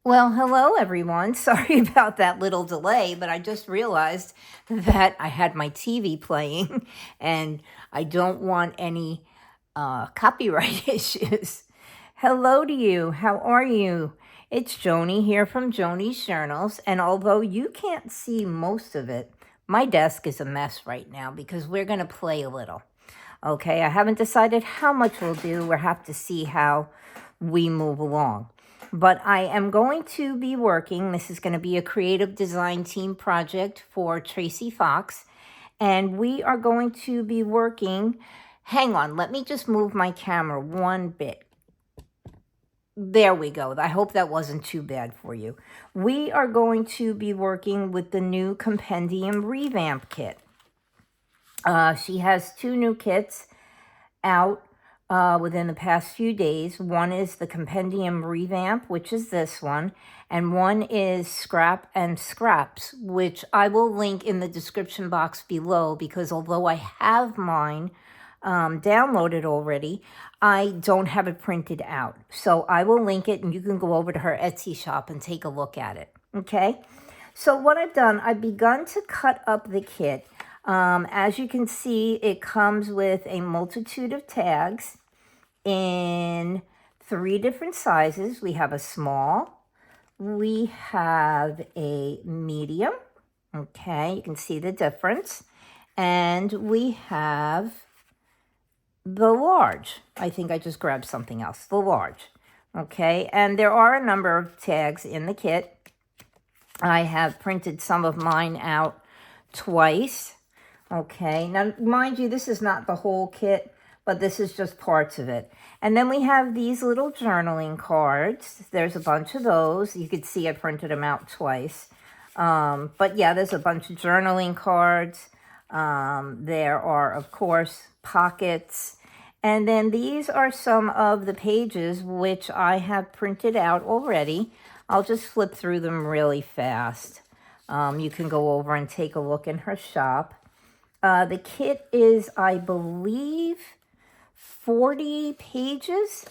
Well, hello everyone. Sorry about that little delay, but I just realized that I had my TV playing and I don't want any copyright issues. Hello to you. How are you? It's Joni here from Joni's Journals, and although you can't see most of it, my desk is a mess right now because we're going to play a little. Okay, I haven't decided how much we'll do. We'll have to see how we move along. But I am going to be working. This is going to be a creative design team project for Tracy Fox. And we are going to be working. Hang on, let me just move my camera one bit. There we go. I hope that wasn't too bad for you. We are going to be working with the new Compendium Revamp Kit. She has 2 new kits out within the past few days. One is the Compendium Revamp, which is this one, and one is Scrap and Scraps, which I will link in the description box below, because although I have mine downloaded already, I don't have it printed out. So I will link it and you can go over to her Etsy shop and take a look at it. Okay? So what I've done, I've begun to cut up the kit. As you can see, it comes with a multitude of tags in 3 different sizes. We have a small, we have a medium, okay, you can see the difference, and we have the large. I think I just grabbed something else, the large, okay, and there are a number of tags in the kit. I have printed some of mine out twice. Okay, now mind you, this is not the whole kit, but this is just parts of it. And then we have these little journaling cards. There's a bunch of those. You can see I printed them out twice. But yeah, there's a bunch of journaling cards. There are, of course, pockets. And then these are some of the pages which I have printed out already. I'll just flip through them really fast. You can go over and take a look in her shop. The kit is, I believe, 40 pages.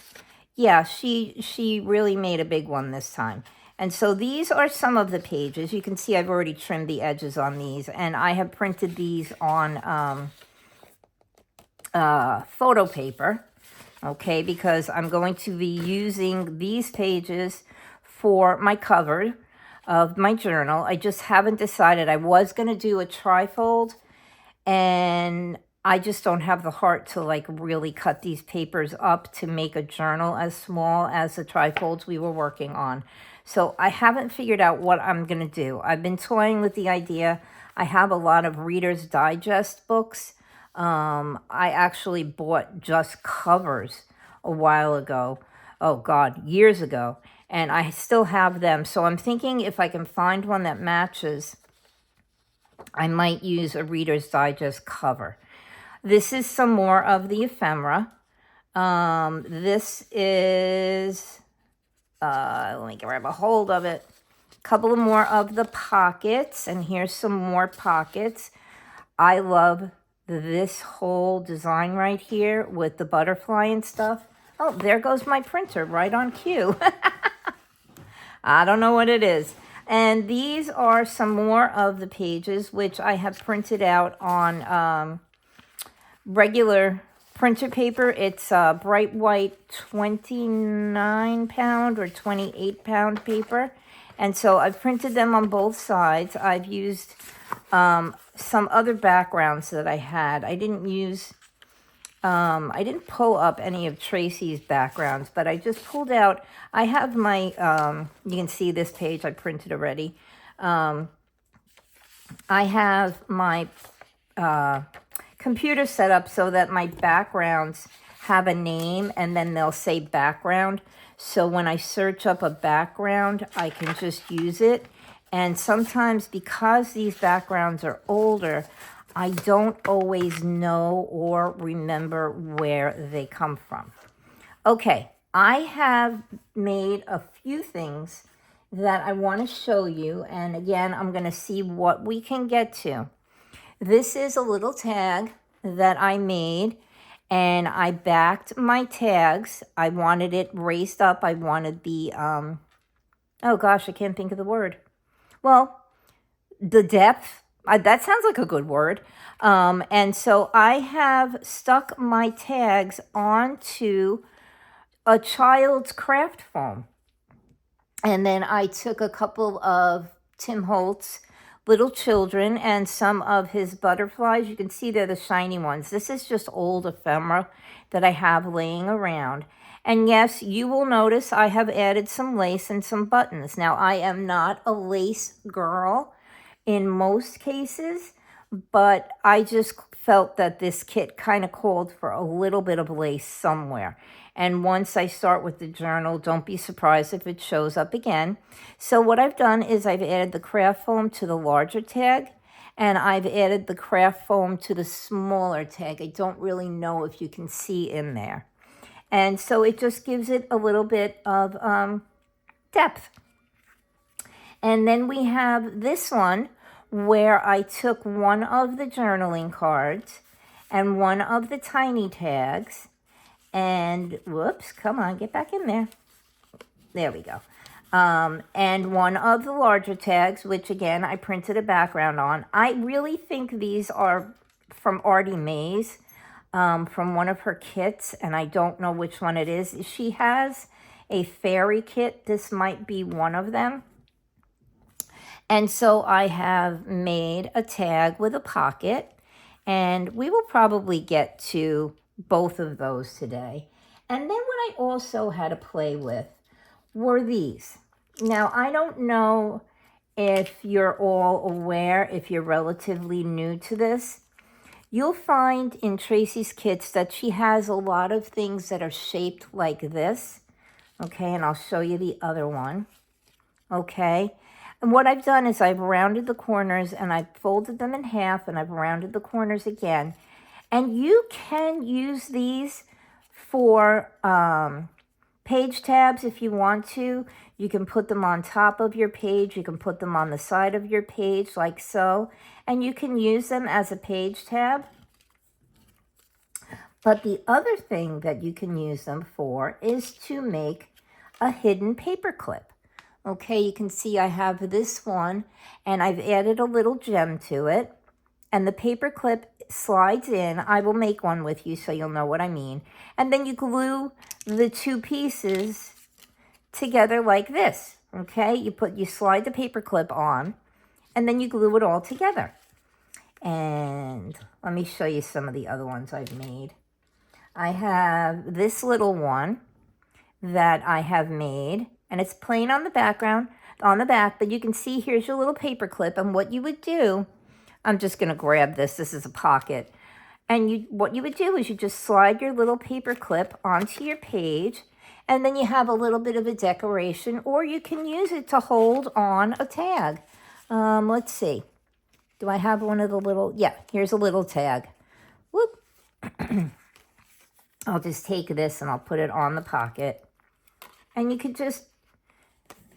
Yeah, she really made a big one this time. And so these are some of the pages. You can see I've already trimmed the edges on these, and I have printed these on photo paper, okay, because I'm going to be using these pages for my cover of my journal. I just haven't decided. I was going to do a trifold, and I just don't have the heart to like really cut these papers up to make a journal as small as the trifolds we were working on. So I haven't figured out what I'm going to do. I've been toying with the idea. I have a lot of Reader's Digest books. I actually bought just covers a while ago. Oh God, years ago. And I still have them. So I'm thinking if I can find one that matches, I might use a Reader's Digest cover. This is some more of the ephemera. This is, let me grab a hold of it. A couple more of the pockets, and here's some more pockets. I love this whole design right here with the butterfly and stuff. Oh, there goes my printer right on cue. I don't know what it is. And these are some more of the pages, which I have printed out on regular printer paper. It's bright white 29-pound or 28-pound paper. And so I've printed them on both sides. I've used some other backgrounds that I had. I didn't pull up any of Tracy's backgrounds, but I just pulled out, I have my, you can see this page I printed already. I have my computer set up so that my backgrounds have a name and then they'll say background. So when I search up a background, I can just use it. And sometimes because these backgrounds are older, I don't always know or remember where they come from. Okay, I have made a few things that I want to show you. And again, I'm going to see what we can get to. This is a little tag that I made, and I backed my tags. I wanted it raised up. I wanted the oh gosh, I can't think of the word. Well, the depth, that sounds like a good word. And so I have stuck my tags onto a child's craft foam. And then I took a couple of Tim Holtz little children and some of his butterflies. You can see they're the shiny ones. This is just old ephemera that I have laying around. And yes, you will notice I have added some lace and some buttons. Now, I am not a lace girl in most cases, but I just felt that this kit kind of called for a little bit of lace somewhere. And once I start with the journal, don't be surprised if it shows up again. So what I've done is I've added the craft foam to the larger tag, and I've added the craft foam to the smaller tag. I don't really know if you can see in there. And so it just gives it a little bit of depth. And then we have this one where I took one of the journaling cards and one of the tiny tags and, whoops, come on, get back in there. There we go. And one of the larger tags, which again, I printed a background on. I really think these are from Artie Mays, from one of her kits, and I don't know which one it is. She has a fairy kit. This might be one of them. And so I have made a tag with a pocket, and we will probably get to both of those today. And then what I also had to play with were these. Now, I don't know if you're all aware, if you're relatively new to this. You'll find in Tracy's kits that she has a lot of things that are shaped like this. Okay, and I'll show you the other one. Okay. And what I've done is I've rounded the corners and I've folded them in half and I've rounded the corners again. And you can use these for page tabs if you want to. You can put them on top of your page. You can put them on the side of your page like so. And you can use them as a page tab. But the other thing that you can use them for is to make a hidden paper clip. Okay, you can see I have this one, and I've added a little gem to it, and the paper clip slides in. I will make one with you so you'll know what I mean. And then you glue the two pieces together like this, okay? You slide the paper clip on, and then you glue it all together. And let me show you some of the other ones I've made. I have this little one that I have made, and it's plain on the background, on the back, but you can see here's your little paper clip. And what you would do, I'm just going to grab this. This is a pocket. And what you would do is you just slide your little paper clip onto your page, and then you have a little bit of a decoration, or you can use it to hold on a tag. Let's see. Do I have one of the little, yeah, here's a little tag. Whoop. I'll just take this and I'll put it on the pocket. And you could just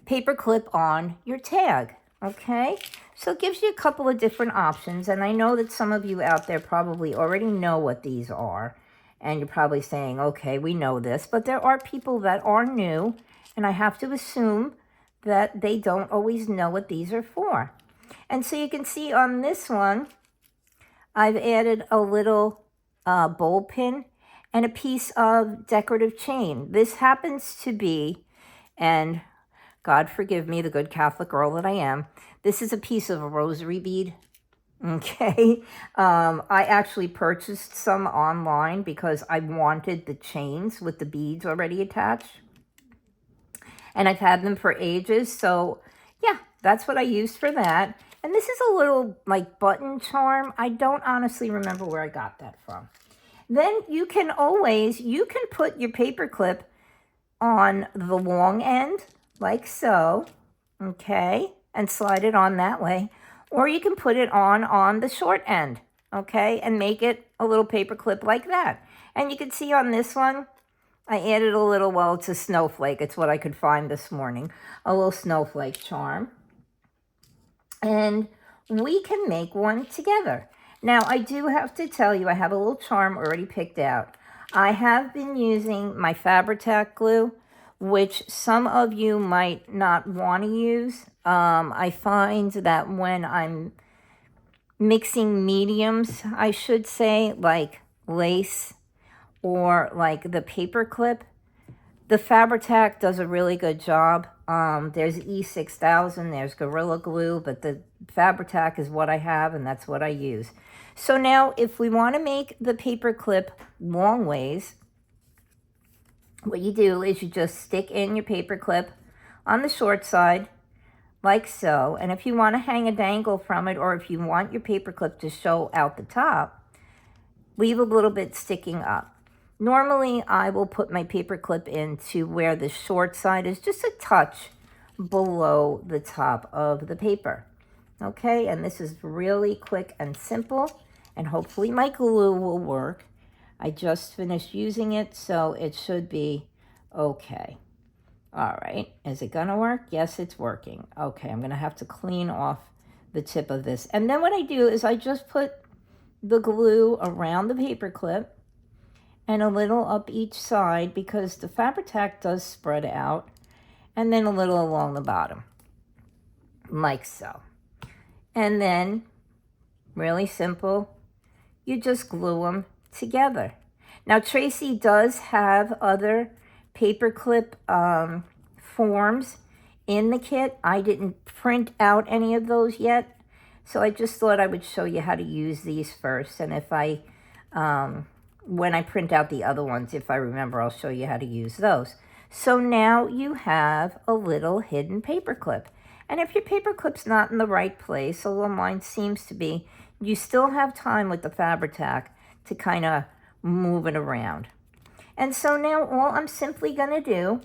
paper clip on your tag, okay? So it gives you a couple of different options, and I know that some of you out there probably already know what these are, and you're probably saying, okay, we know this, but there are people that are new, and I have to assume that they don't always know what these are for. And so you can see on this one, I've added a little bowl pin and a piece of decorative chain. This happens to be, and God forgive me, the good Catholic girl that I am, this is a piece of a rosary bead, okay? I actually purchased some online because I wanted the chains with the beads already attached. And I've had them for ages, so yeah, that's what I used for that. And this is a little like button charm. I don't honestly remember where I got that from. Then you can put your paper clip on the long end, like so, okay, and slide it on that way. Or you can put it on the short end, okay, and make it a little paper clip like that. And you can see on this one, I added a little, well, it's a snowflake. It's what I could find this morning, a little snowflake charm. And we can make one together. Now, I do have to tell you, I have a little charm already picked out. I have been using my Fabri-Tac glue, which some of you might not want to use. I find that when I'm mixing mediums, I should say, like lace or like the paper clip, the Fabri-Tac does a really good job. There's E6000, there's Gorilla Glue, but the Fabri-Tac is what I have, and that's what I use. So now, if we want to make the paper clip long ways, what you do is you just stick in your paper clip on the short side, like so. And if you want to hang a dangle from it, or if you want your paper clip to show out the top, leave a little bit sticking up. Normally, I will put my paper clip into where the short side is just a touch below the top of the paper. Okay, and this is really quick and simple, and hopefully my glue will work. I just finished using it, so it should be okay. All right, is it gonna work? Yes, it's working. Okay, I'm gonna have to clean off the tip of this. And then what I do is I just put the glue around the paper clip and a little up each side, because the Fabri-Tac does spread out, and then a little along the bottom, like so. And then, really simple, you just glue them together. Now, Tracy does have other paperclip forms in the kit. I didn't print out any of those yet, so I just thought I would show you how to use these first. And if I, when I print out the other ones, if I remember, I'll show you how to use those. So now you have a little hidden paperclip. And if your paperclip's not in the right place, although mine seems to be, you still have time with the Fabri-Tac to kind of move it around. And so now all I'm simply going to do,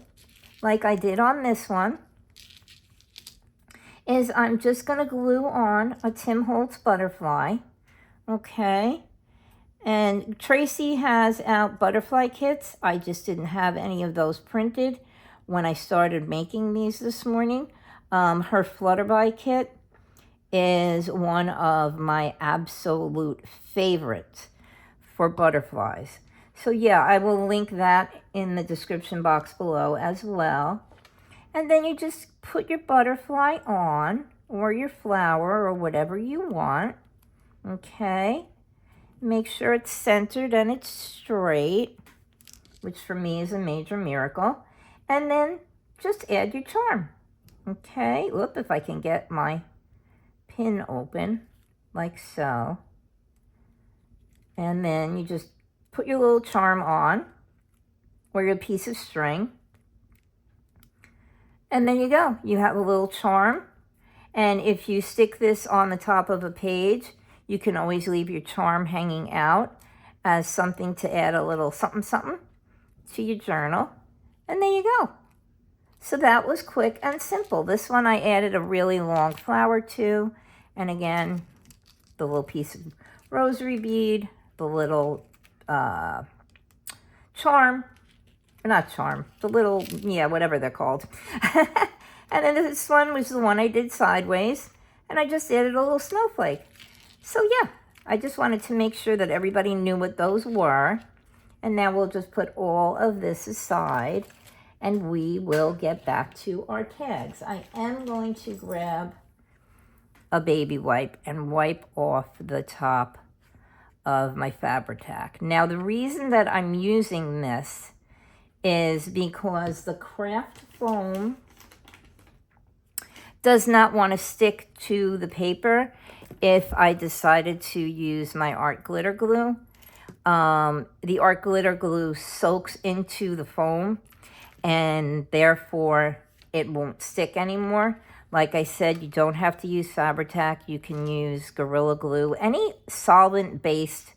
like I did on this one, is I'm just going to glue on a Tim Holtz butterfly, okay? And Tracy has out butterfly kits. I just didn't have any of those printed when I started making these this morning. Her Flutterby kit is one of my absolute favorites for butterflies. So yeah, I will link that in the description box below as well. And then you just put your butterfly on, or your flower, or whatever you want, okay? Make sure it's centered and it's straight, which for me is a major miracle. And then just add your charm, okay? Whoop, if I can get my pin open, like so. And then you just put your little charm on, or your piece of string. And then you go. You have a little charm. And if you stick this on the top of a page, you can always leave your charm hanging out as something to add a little something something to your journal. And there you go. So that was quick and simple. This one I added a really long flower to. And again, the little piece of rosary bead, the little charm, not charm, the little, yeah, whatever they're called. And then this one was the one I did sideways, and I just added a little snowflake. So yeah, I just wanted to make sure that everybody knew what those were. And now we'll just put all of this aside, and we will get back to our tags. I am going to grab a baby wipe and wipe off the top of my Fabri-Tac. Now, the reason that I'm using this is because the craft foam does not want to stick to the paper if I decided to use my art glitter glue. The art glitter glue soaks into the foam, and therefore it won't stick anymore. Like I said, you don't have to use Fabri-Tac. You can use Gorilla Glue. Any solvent-based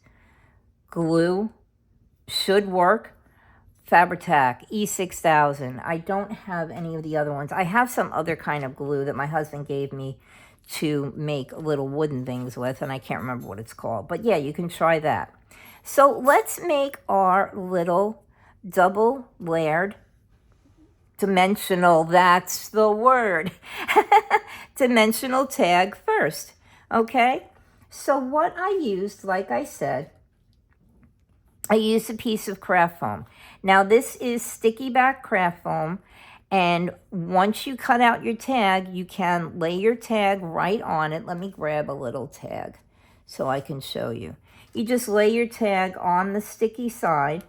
glue should work. Fabri-Tac, E6000. I don't have any of the other ones. I have some other kind of glue that my husband gave me to make little wooden things with, and I can't remember what it's called. But yeah, you can try that. So let's make our little double layered dimensional, that's the word, dimensional tag first, okay? So what I used, like I said, I used a piece of craft foam. Now this is sticky back craft foam, and once you cut out your tag, you can lay your tag right on it. Let me grab a little tag so I can show you. You just lay your tag on the sticky side,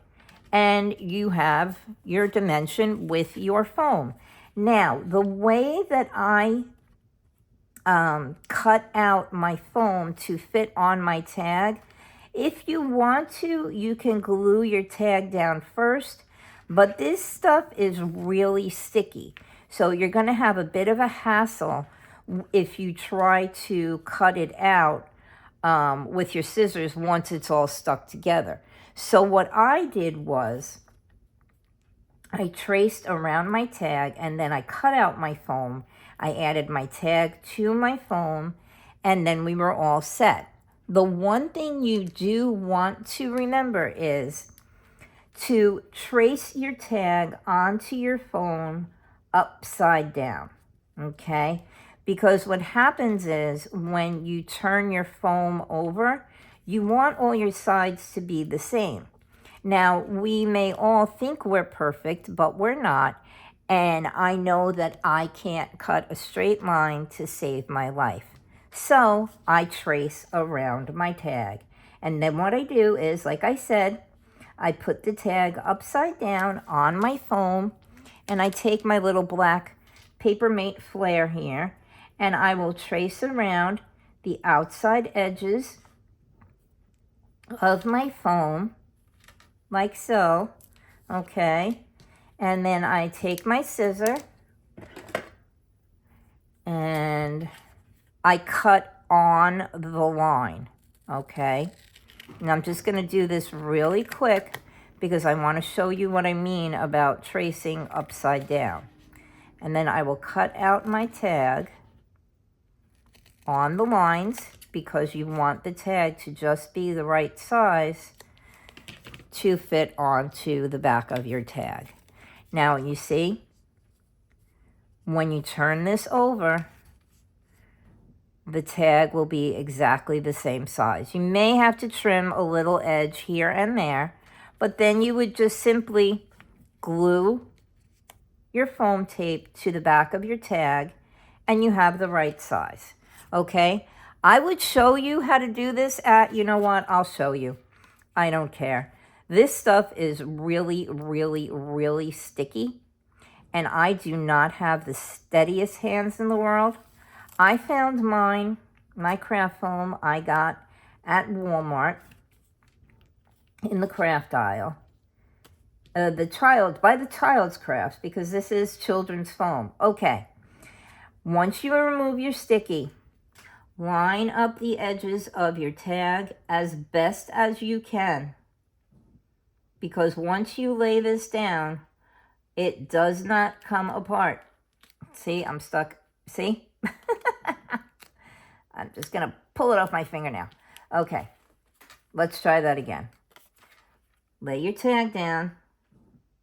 and you have your dimension with your foam. Now, the way that I cut out my foam to fit on my tag, if you want to, you can glue your tag down first, but this stuff is really sticky. So you're going to have a bit of a hassle if you try to cut it out with your scissors once it's all stuck together. So what I did was I traced around my tag, and then I cut out my foam. I added my tag to my foam, and then we were all set. The one thing you do want to remember is to trace your tag onto your foam upside down, okay? Because what happens is when you turn your foam over, you want all your sides to be the same. Now, we may all think we're perfect, but we're not. And I know that I can't cut a straight line to save my life. So I trace around my tag. And then what I do is, like I said, I put the tag upside down on my foam, and I take my little black paper mate flare here, and I will trace around the outside edges of my foam, like so, okay? And then I take my scissor and I cut on the line, okay? And I'm just gonna do this really quick because I wanna show you what I mean about tracing upside down. And then I will cut out my tag on the lines because you want the tag to just be the right size to fit onto the back of your tag. Now you see, when you turn this over, the tag will be exactly the same size. You may have to trim a little edge here and there, but then you would just simply glue your foam tape to the back of your tag and you have the right size, okay? I would show you how to do this you know what, I'll show you. I don't care. This stuff is really, really, really sticky, and I do not have the steadiest hands in the world. I found my craft foam I got at Walmart in the craft aisle. By the Child's Crafts, because this is children's foam. Okay, once you remove your sticky, line up the edges of your tag as best as you can. Because once you lay this down, it does not come apart. See, I'm stuck. See? I'm just going to pull it off my finger now. Okay, let's try that again. Lay your tag down.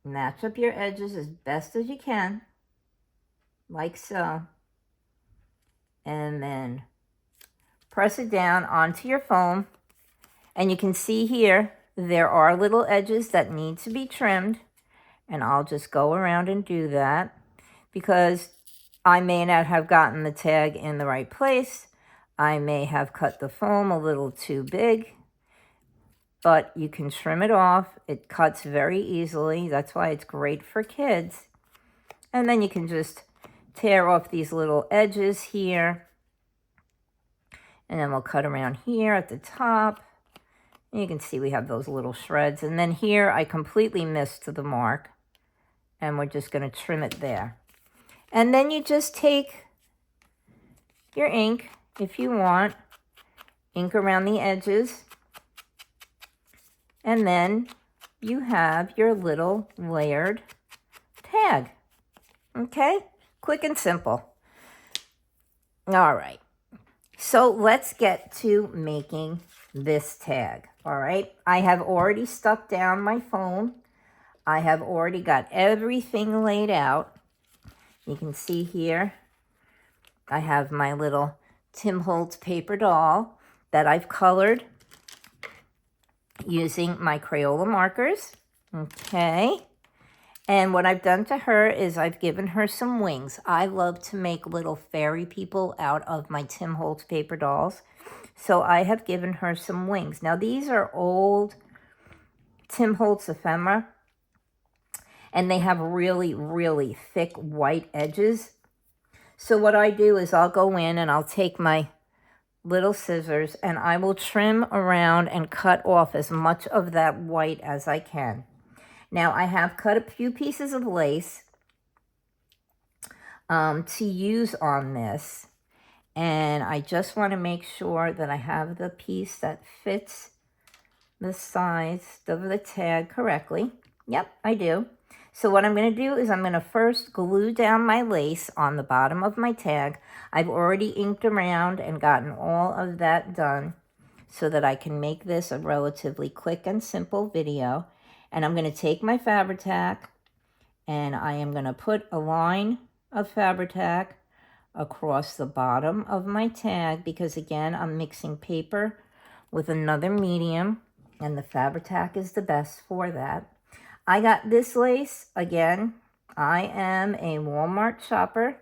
Match up your edges as best as you can. Like so. And then press it down onto your foam. And you can see here, there are little edges that need to be trimmed, and I'll just go around and do that because I may not have gotten the tag in the right place. I may have cut the foam a little too big, but you can trim it off. It cuts very easily. That's why it's great for kids. And then you can just tear off these little edges here, and then we'll cut around here at the top. You can see we have those little shreds. And then here I completely missed the mark. And we're just going to trim it there. And then you just take your ink, if you want, ink around the edges. And then you have your little layered tag. Okay? Quick and simple. All right. So let's get to making this tag. All right, I have already stuck down my foam. I have already got everything laid out. You can see here, I have my little Tim Holtz paper doll that I've colored using my Crayola markers. Okay. And what I've done to her is I've given her some wings. I love to make little fairy people out of my Tim Holtz paper dolls. So I have given her some wings. Now these are old Tim Holtz ephemera, and they have really, really thick white edges. So what I do is I'll go in and I'll take my little scissors and I will trim around and cut off as much of that white as I can. Now I have cut a few pieces of lace to use on this, and I just want to make sure that I have the piece that fits the size of the tag correctly. Yep, I do. So what I'm going to do is I'm going to first glue down my lace on the bottom of my tag. I've already inked around and gotten all of that done so that I can make this a relatively quick and simple video. And I'm going to take my Fabri-Tac and I am going to put a line of Fabri-Tac across the bottom of my tag because, again, I'm mixing paper with another medium, and the Fabri-Tac is the best for that. I got this lace. Again, I am a Walmart shopper,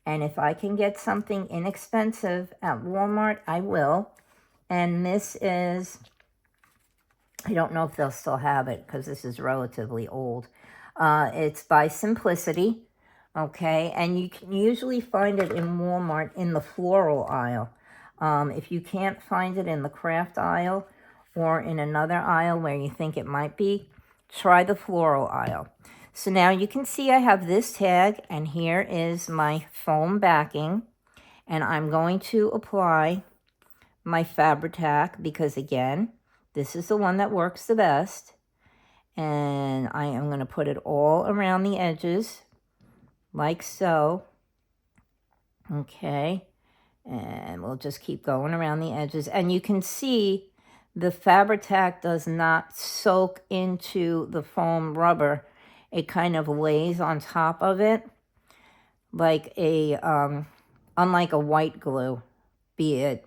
and if I can get something inexpensive at Walmart, I will. And this is, I don't know if they'll still have it because this is relatively old. It's by Simplicity, okay? And you can usually find it in Walmart in the floral aisle. If you can't find it in the craft aisle or in another aisle where you think it might be, try the floral aisle. So now you can see I have this tag, and here is my foam backing, and I'm going to apply my Fabri-Tac because, again, this is the one that works the best, and I am going to put it all around the edges like so. Okay, and we'll just keep going around the edges, and you can see the Fabri-Tac does not soak into the foam rubber. It kind of lays on top of it like a, unlike a white glue, be it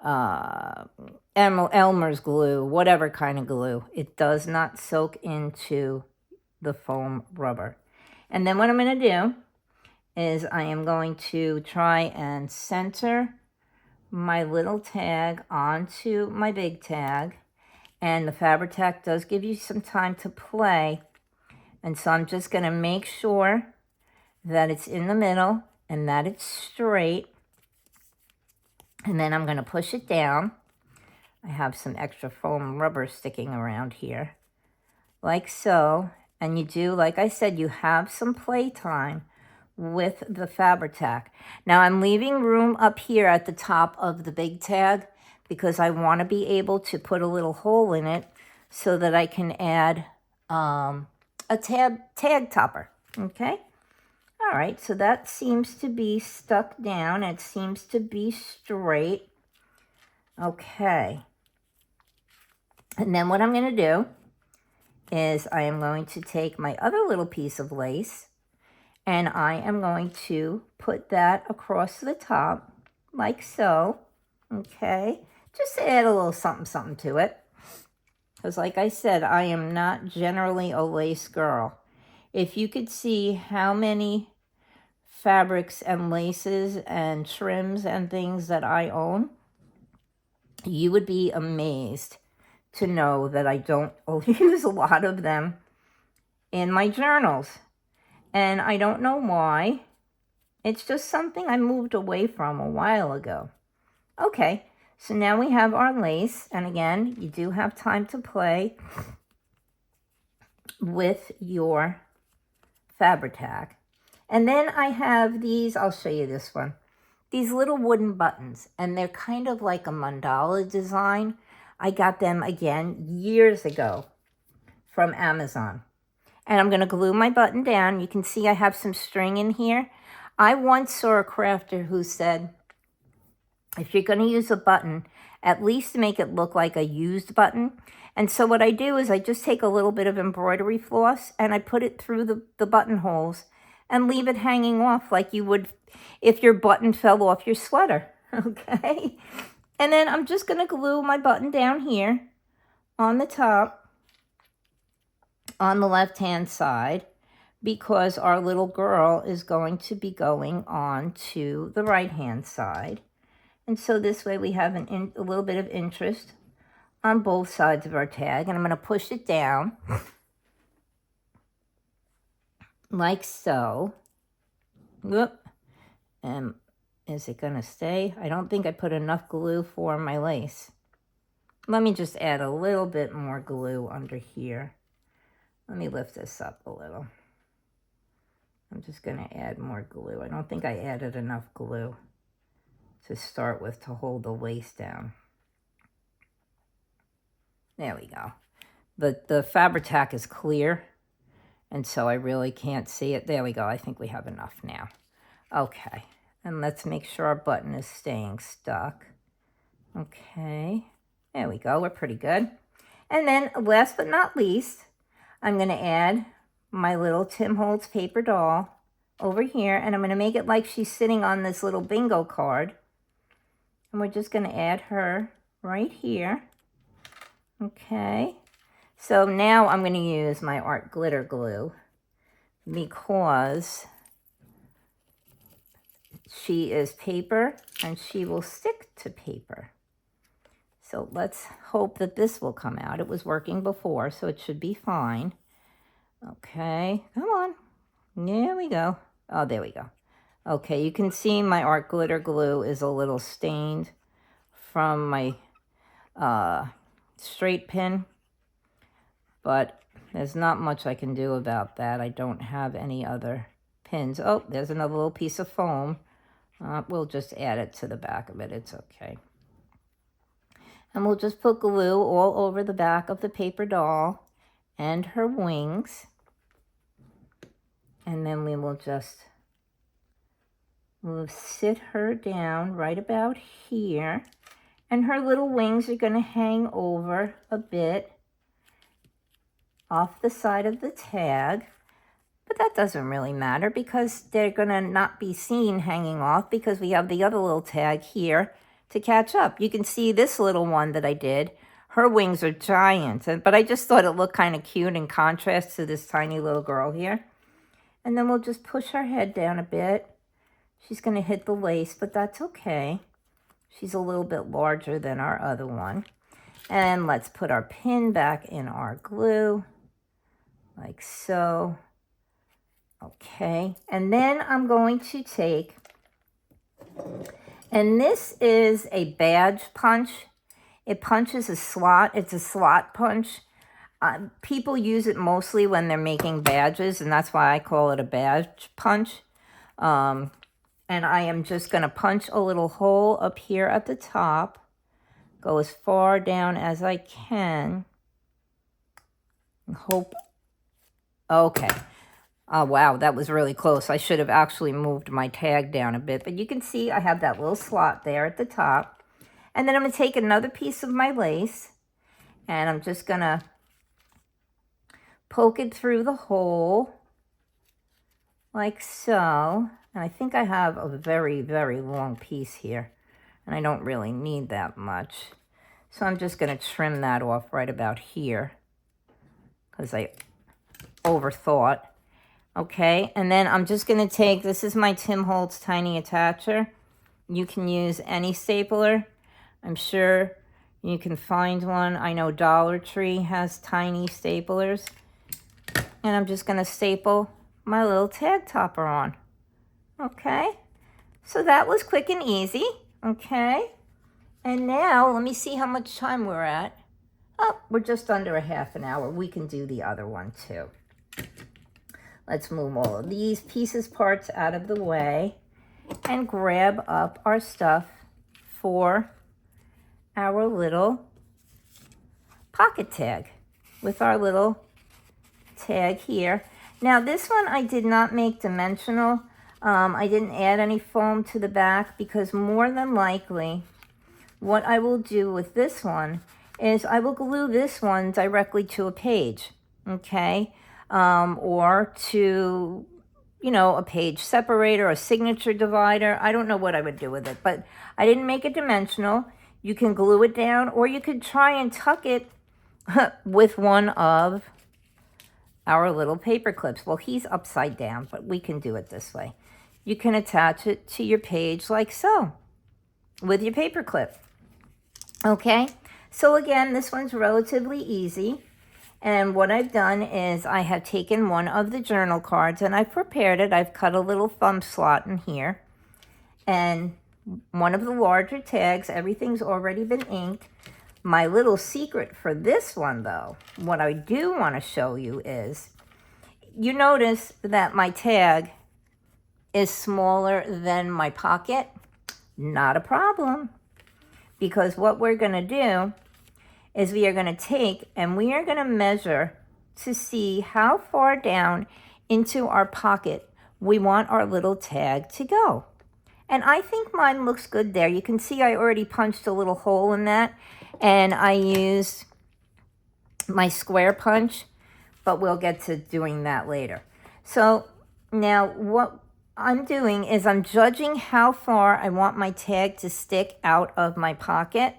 Elmer's glue, whatever kind of glue. It does not soak into the foam rubber. And then what I'm going to do is I am going to try and center my little tag onto my big tag, and the Fabri-Tac does give you some time to play, and so I'm just going to make sure that it's in the middle and that it's straight, and then I'm going to push it down. I have some extra foam rubber sticking around here like so, and you do, like I said, you have some play time with the Fabri-Tac. Now I'm leaving room up here at the top of the big tag because I want to be able to put a little hole in it so that I can add a tag topper. Okay? All right, so that seems to be stuck down. It seems to be straight. Okay. And then what I'm going to do is I am going to take my other little piece of lace, and I am going to put that across the top, like so, okay? Just to add a little something to it. Because like I said, I am not generally a lace girl. If you could see how many fabrics and laces and trims and things that I own, you would be amazed to know that I don't use a lot of them in my journals. And I don't know why. It's just something I moved away from a while ago. Okay, so now we have our lace. And again, you do have time to play with your Fabri-Tac. And then I have these, I'll show you this one. These little wooden buttons. And they're kind of like a mandala design. I got them, again, years ago from Amazon. And I'm going to glue my button down. You can see I have some string in here. I once saw a crafter who said, if you're going to use a button, at least make it look like a used button. And so what I do is I just take a little bit of embroidery floss and I put it through the buttonholes and leave it hanging off like you would if your button fell off your sweater. Okay? And then I'm just going to glue my button down here on the top on the left-hand side because our little girl is going to be going on to the right-hand side. And so this way we have a little bit of interest on both sides of our tag. And I'm going to push it down like so. Whoop. And is it going to stay? I don't think I put enough glue for my lace. Let me just add a little bit more glue under here. Let me lift this up a little. I'm just going to add more glue. I don't think I added enough glue to start with to hold the lace down. There we go. The fabric tack is clear, and so I really can't see it. There we go. I think we have enough now. Okay, and let's make sure our button is staying stuck. Okay, there we go. We're pretty good. And then last but not least, I'm going to add my little Tim Holtz paper doll over here, and I'm going to make it like she's sitting on this little bingo card. And we're just going to add her right here. Okay, so now I'm going to use my art glitter glue because she is paper and she will stick to paper. So let's hope that this will come out. It was working before, so it should be fine. Okay, come on. There we go. Oh, there we go. Okay, you can see my art glitter glue is a little stained from my straight pin, but there's not much I can do about that. I don't have any other pins. Oh, there's another little piece of foam. We'll just add it to the back of it. It's okay. And we'll just put glue all over the back of the paper doll and her wings. And then we'll sit her down right about here. And her little wings are going to hang over a bit off the side of the tag. But that doesn't really matter because they're going to not be seen hanging off because we have the other little tag here to catch up. You can see this little one that I did. Her wings are giant, but I just thought it looked kind of cute in contrast to this tiny little girl here. And then we'll just push her head down a bit. She's going to hit the lace, but that's okay. She's a little bit larger than our other one. And let's put our pin back in our glue, like so. Okay, and then I'm going to take, and this is a badge punch. It punches a slot. It's a slot punch. People use it mostly when they're making badges, and that's why I call it a badge punch. And I am just going to punch a little hole up here at the top. Go as far down as I can. And hope. Okay. Oh, wow, that was really close. I should have actually moved my tag down a bit. But you can see I have that little slot there at the top. And then I'm going to take another piece of my lace. And I'm just going to poke it through the hole. Like so. And I think I have a very, very long piece here. And I don't really need that much. So I'm just going to trim that off right about here. Because I overthought. Okay, and then I'm just going to take, this is my Tim Holtz Tiny Attacher. You can use any stapler. I'm sure you can find one. I know Dollar Tree has tiny staplers. And I'm just going to staple my little tag topper on. Okay, so that was quick and easy. Okay, and now let me see how much time we're at. Oh, we're just under a half an hour. We can do the other one too. Let's move all of these parts out of the way and grab up our stuff for our little pocket tag with our little tag here. Now this one I did not make dimensional. I didn't add any foam to the back because more than likely what I will do with this one is I will glue this one directly to a page, okay? Or to, you know, a page separator, a signature divider. I don't know what I would do with it, but I didn't make it dimensional. You can glue it down, or you could try and tuck it with one of our little paper clips. Well, he's upside down, but we can do it this way. You can attach it to your page like so with your paper clip. Okay, so again, this one's relatively easy. And what I've done is I have taken one of the journal cards and I've prepared it. I've cut a little thumb slot in here. And one of the larger tags, everything's already been inked. My little secret for this one, though, what I do want to show you is, you notice that my tag is smaller than my pocket. Not a problem. Because what we're going to do is we are going to take and we are going to measure to see how far down into our pocket we want our little tag to go. And I think mine looks good there. You can see I already punched a little hole in that, and I used my square punch, but we'll get to doing that later. So now what I'm doing is I'm judging how far I want my tag to stick out of my pocket.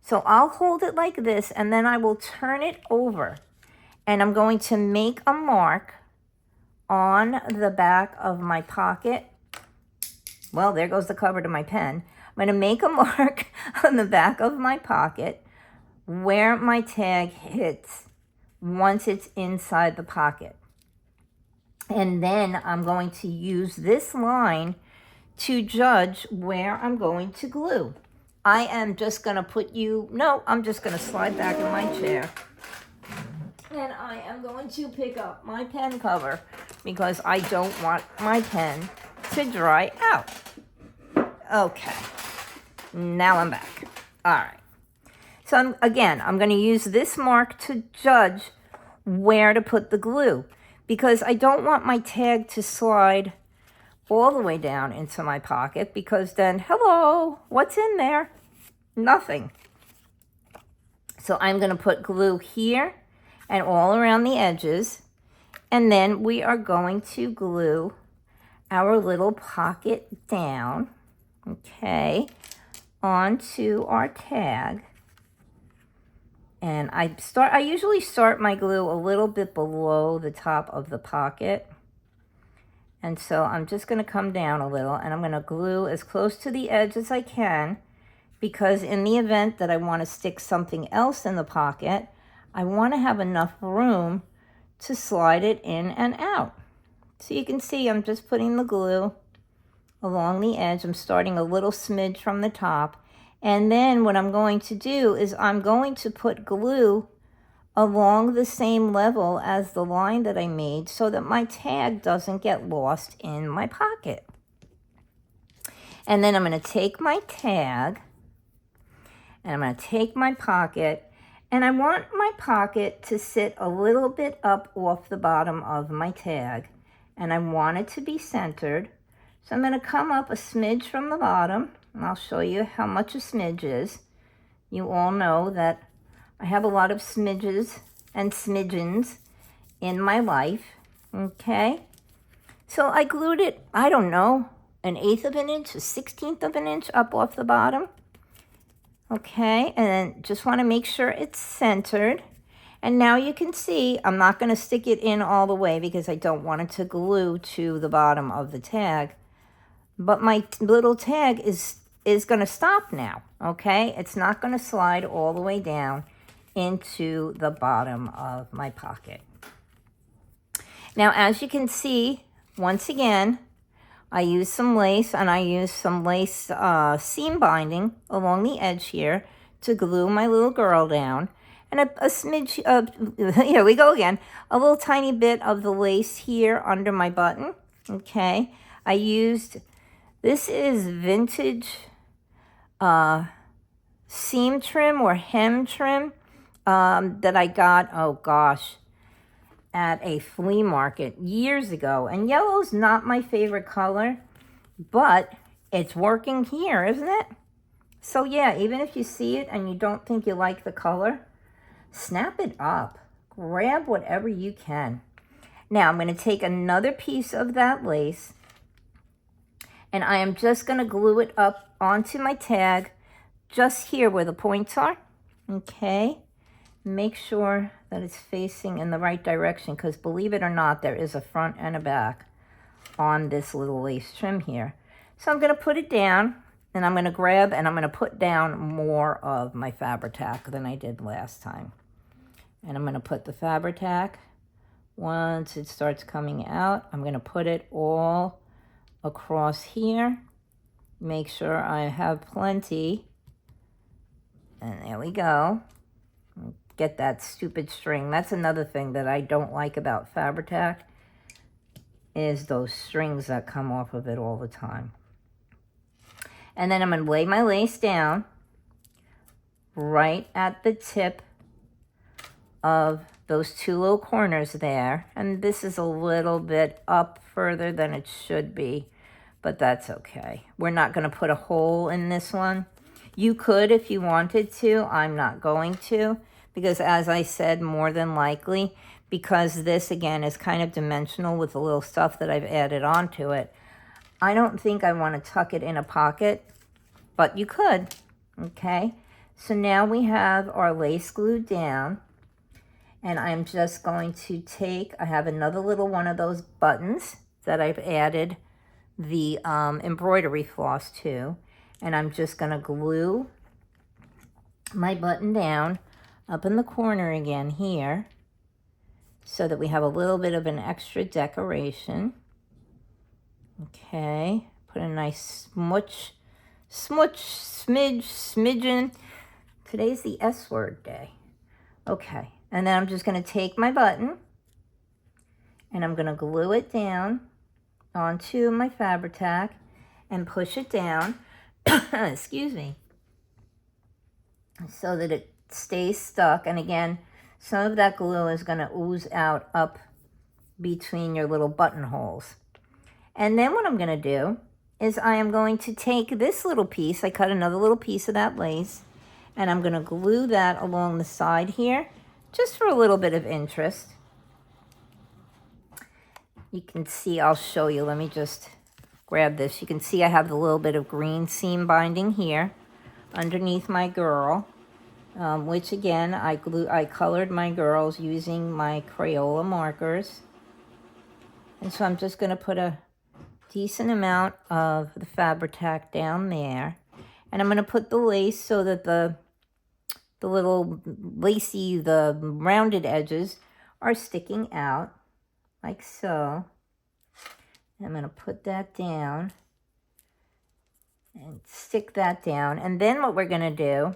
So I'll hold it like this, and then I will turn it over, and I'm going to make a mark on the back of my pocket. Well, there goes the cover to my pen. I'm going to make a mark on the back of my pocket where my tag hits once it's inside the pocket. And then I'm going to use this line to judge where I'm going to glue. I am just going to I'm just going to slide back in my chair. And I am going to pick up my pen cover because I don't want my pen to dry out. Okay, now I'm back. All right. So I'm going to use this mark to judge where to put the glue because I don't want my tag to slide all the way down into my pocket because then, hello, what's in there? Nothing. So I'm going to put glue here and all around the edges, and then we are going to glue our little pocket down, okay, onto our tag. And I usually start my glue a little bit below the top of the pocket. And so I'm just going to come down a little, and I'm going to glue as close to the edge as I can, because in the event that I want to stick something else in the pocket, I want to have enough room to slide it in and out. So you can see I'm just putting the glue along the edge. I'm starting a little smidge from the top. And then what I'm going to do is I'm going to put glue along the same level as the line that I made so that my tag doesn't get lost in my pocket. And then I'm going to take my tag and I'm going to take my pocket, and I want my pocket to sit a little bit up off the bottom of my tag, and I want it to be centered. So I'm going to come up a smidge from the bottom, and I'll show you how much a smidge is. You all know that I have a lot of smidges and smidgens in my life, okay? So I glued it, I don't know, 1/8 of an inch, 1/16 of an inch up off the bottom. Okay, and then just want to make sure it's centered. And now you can see I'm not going to stick it in all the way because I don't want it to glue to the bottom of the tag. But my little tag is going to stop now, okay? It's not going to slide all the way down into the bottom of my pocket. Now, as you can see, once again, I used some lace, and I used some lace seam binding along the edge here to glue my little girl down. And a smidge, here we go again, a little tiny bit of the lace here under my button, okay? I used, this is vintage seam trim or hem trim that I got, oh gosh, at a flea market years ago. And yellow's not my favorite color, but it's working here, isn't it? So yeah, even if you see it and you don't think you like the color, snap it up. Grab whatever you can. Now I'm going to take another piece of that lace, and I am just going to glue it up onto my tag just here where the points are. Okay, make sure that it's facing in the right direction, because believe it or not, there is a front and a back on this little lace trim here. So I'm going to put it down, and I'm going to grab and I'm going to put down more of my Fabri-Tac than I did last time. And I'm going to put the Fabri-Tac, once it starts coming out, I'm going to put it all across here. Make sure I have plenty. And there we go. Get that stupid string. That's another thing that I don't like about Fabri-Tac, is those strings that come off of it all the time. And then I'm going to lay my lace down right at the tip of those two little corners there. And this is a little bit up further than it should be, but that's okay. We're not going to put a hole in this one. You could if you wanted to. I'm not going to, because as I said, more than likely, because this again is kind of dimensional with the little stuff that I've added onto it, I don't think I want to tuck it in a pocket, but you could. Okay, so now we have our lace glued down, and I'm just going to take, I have another little one of those buttons that I've added the embroidery floss to, and I'm just going to glue my button down up in the corner again here, so that we have a little bit of an extra decoration. Okay, put a nice smudge, smidgen. Today's the S word day. Okay, and then I'm just going to take my button and I'm going to glue it down onto my Fabri-Tac and push it down, excuse me, so that it stays stuck. And again, some of that glue is going to ooze out up between your little buttonholes. And then what I'm going to do is I am going to take this little piece, I cut another little piece of that lace, and I'm going to glue that along the side here, just for a little bit of interest. You can see, I'll show you, let me just grab this. You can see I have the little bit of green seam binding here underneath my girl, which again, I colored my girls using my Crayola markers. And so I'm just going to put a decent amount of the Fabri-Tac down there. And I'm going to put the lace so that the little lacy, the rounded edges are sticking out, like so. And I'm going to put that down and stick that down. And then what we're going to do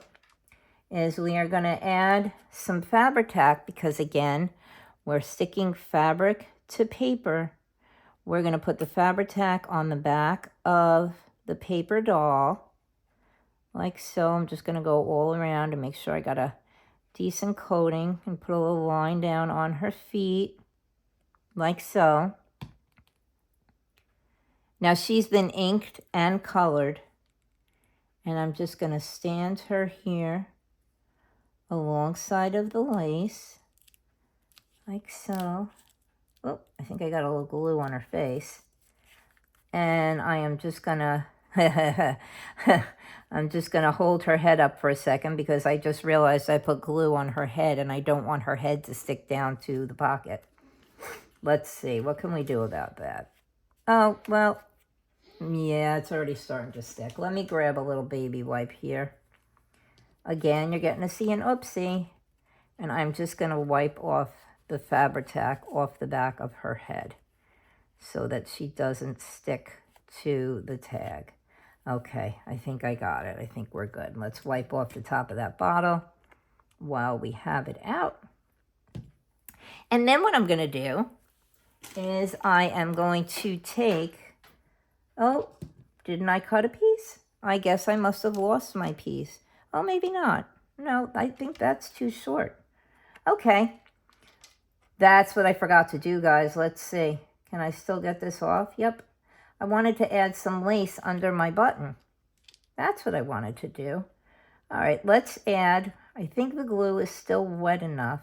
is we are going to add some Fabri-Tac, because again, we're sticking fabric to paper. We're going to put the Fabri-Tac on the back of the paper doll, like so. I'm just going to go all around and make sure I got a decent coating, and put a little line down on her feet, like so. Now she's been inked and colored, and I'm just going to stand her here alongside of the lace, like so. Oh, I think I got a little glue on her face. And I am just gonna, I'm just gonna hold her head up for a second, because I just realized I put glue on her head and I don't want her head to stick down to the pocket. Let's see, what can we do about that? Oh, well, yeah, it's already starting to stick. Let me grab a little baby wipe here. Again, you're getting to see an oopsie. And I'm just gonna wipe off the Fabri-Tac off the back of her head so that she doesn't stick to the tag. Okay, I think I got it. I think we're good. Let's wipe off the top of that bottle while we have it out. And then what I'm going to do is I am going to take, oh, didn't I cut a piece? I guess I must have lost my piece. Oh, maybe not. No, I think that's too short. Okay. That's what I forgot to do, guys. Let's see. Can I still get this off? Yep. I wanted to add some lace under my button. That's what I wanted to do. All right, let's add, I think the glue is still wet enough.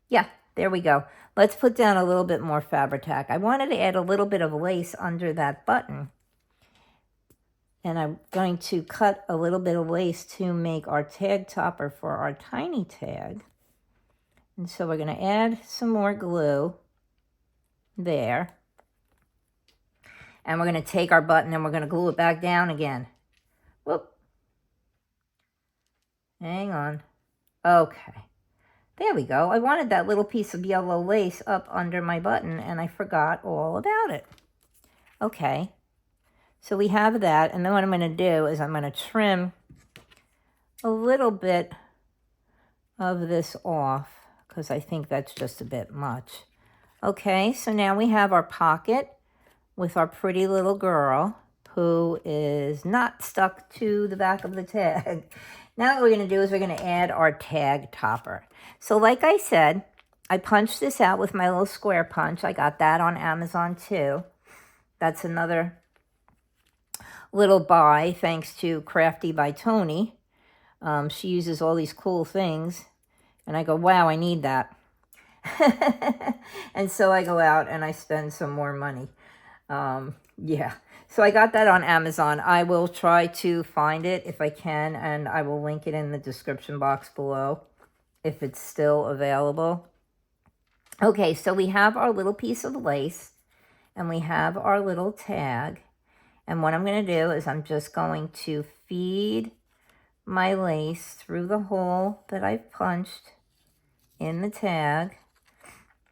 Yeah, there we go. Let's put down a little bit more Fabri-Tac. I wanted to add a little bit of lace under that button. And I'm going to cut a little bit of lace to make our tag topper for our tiny tag. And so we're going to add some more glue there. And we're going to take our button and we're going to glue it back down again. Whoop. Hang on. Okay. There we go. I wanted that little piece of yellow lace up under my button and I forgot all about it. Okay. So we have that. And then what I'm going to do is I'm going to trim a little bit of this off because I think that's just a bit much. Okay, so now we have our pocket with our pretty little girl who is not stuck to the back of the tag. Now what we're going to do is we're going to add our tag topper. So like I said, I punched this out with my little square punch. I got that on Amazon too. That's another little buy thanks to Crafty by Tony. She uses all these cool things. And I go, wow, I need that. And so I go out and I spend some more money. Yeah. So I got that on Amazon. I will try to find it if I can. And I will link it in the description box below if it's still available. Okay, so we have our little piece of lace. And we have our little tag. And what I'm going to do is I'm just going to feed my lace through the hole that I've punched in the tag,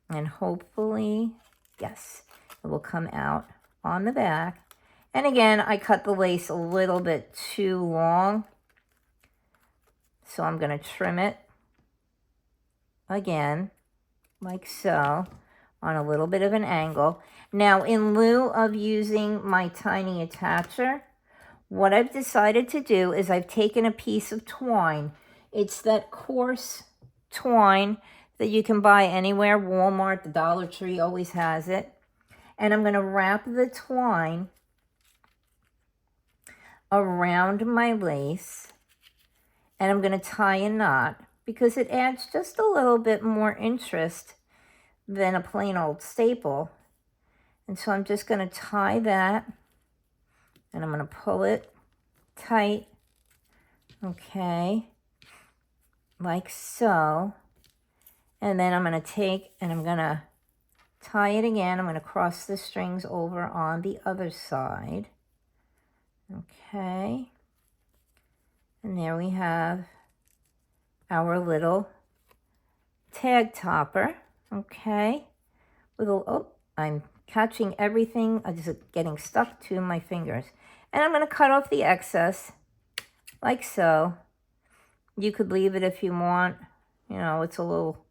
and hopefully, yes, it will come out on the back. And again, I cut the lace a little bit too long, so I'm going to trim it again, like so, on a little bit of an angle. Now, in lieu of using my tiny attacher, what I've decided to do is I've taken a piece of twine. It's that coarse twine that you can buy anywhere. Walmart, the Dollar Tree always has it. And I'm going to wrap the twine around my lace. And I'm going to tie a knot because it adds just a little bit more interest than a plain old staple. And so I'm just going to tie that. And I'm going to pull it tight, okay, like so. And then I'm going to take and I'm going to tie it again. I'm going to cross the strings over on the other side, okay. And there we have our little tag topper, okay. With a, oh, I'm catching everything. I'm just getting stuck to my fingers. And I'm going to cut off the excess, like so. You could leave it if you want. You know, it's a little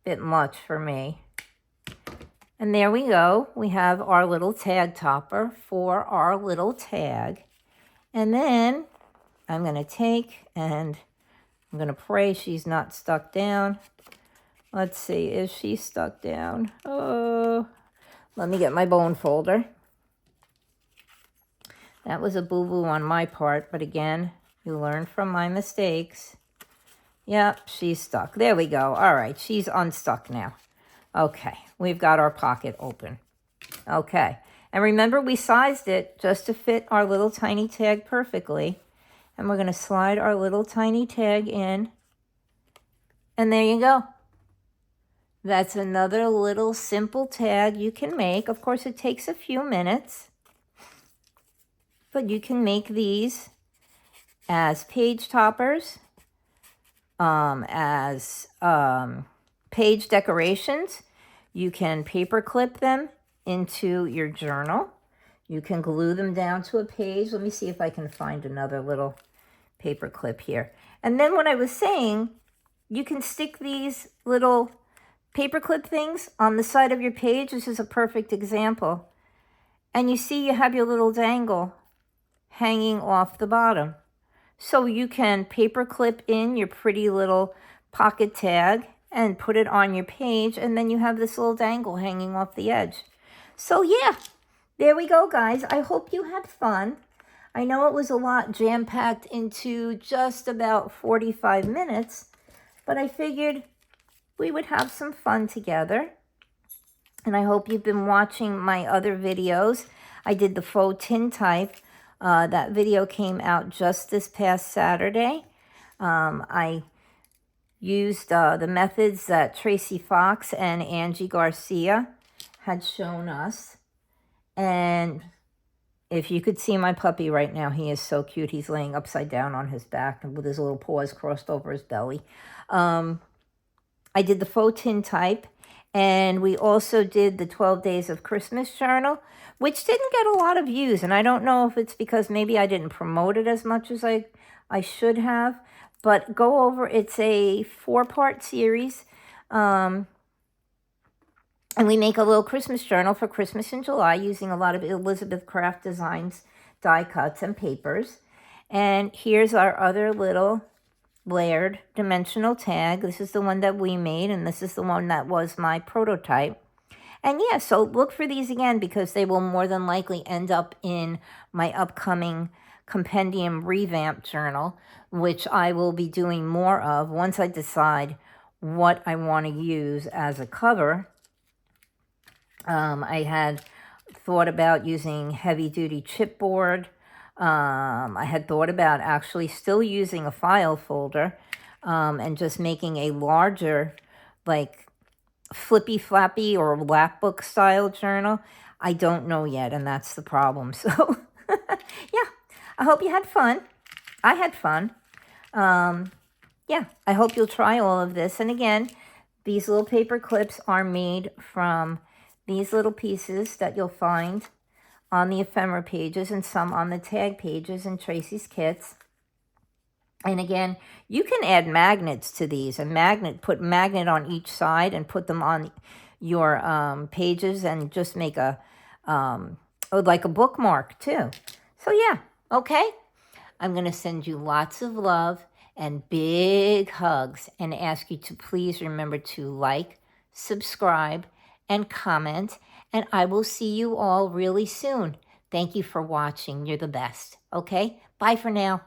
bit much for me. And there we go. We have our little tag topper for our little tag. And then I'm going to take and I'm going to pray she's not stuck down. Let's see, is she stuck down? Oh, let me get my bone folder. That was a boo-boo on my part, but again, you learn from my mistakes. Yep, she's stuck. There we go. All right, she's unstuck now. Okay, we've got our pocket open. Okay, and remember we sized it just to fit our little tiny tag perfectly. And we're going to slide our little tiny tag in. And there you go. That's another little simple tag you can make. Of course, it takes a few minutes. But you can make these as page toppers, as page decorations. You can paper clip them into your journal. You can glue them down to a page. Let me see if I can find another little paper clip here. And then what I was saying, you can stick these little paper clip things on the side of your page. This is a perfect example. And you see you have your little dangle hanging off the bottom. So you can paper clip in your pretty little pocket tag and put it on your page, and then you have this little dangle hanging off the edge. So yeah, there we go, guys. I hope you had fun. I know it was a lot jam-packed into just about 45 minutes, but I figured we would have some fun together. And I hope you've been watching my other videos. I did the faux tintype. That video came out just this past Saturday. I used the methods that Tracy Fox and Angie Garcia had shown us. And if you could see my puppy right now, he is so cute. He's laying upside down on his back with his little paws crossed over his belly. I did the faux tin type, and we also did the 12 Days of Christmas journal, which didn't get a lot of views. And I don't know if it's because maybe I didn't promote it as much as I should have. But go over, it's a 4-part series. And we make a little Christmas journal for Christmas in July using a lot of Elizabeth Craft Designs die cuts and papers. And here's our other little layered dimensional tag. This is the one that we made, and this is the one that was my prototype. And yeah, so look for these again because they will more than likely end up in my upcoming Compendium Revamp journal, which I will be doing more of once I decide what I want to use as a cover. I had thought about using heavy-duty chipboard. I had thought about actually still using a file folder and just making a larger, like, flippy flappy or lapbook style journal. I don't know yet, and that's the problem. So, yeah, I hope you had fun. I had fun. Yeah, I hope you'll try all of this. And again, these little paper clips are made from these little pieces that you'll find on the ephemera pages and some on the tag pages in Tracy's kits. And again, you can add magnets to these. Put magnet on each side and put them on your pages and just make like a bookmark too. So yeah, okay. I'm going to send you lots of love and big hugs and ask you to please remember to like, subscribe, and comment, and I will see you all really soon. Thank you for watching. You're the best. Okay? Bye for now.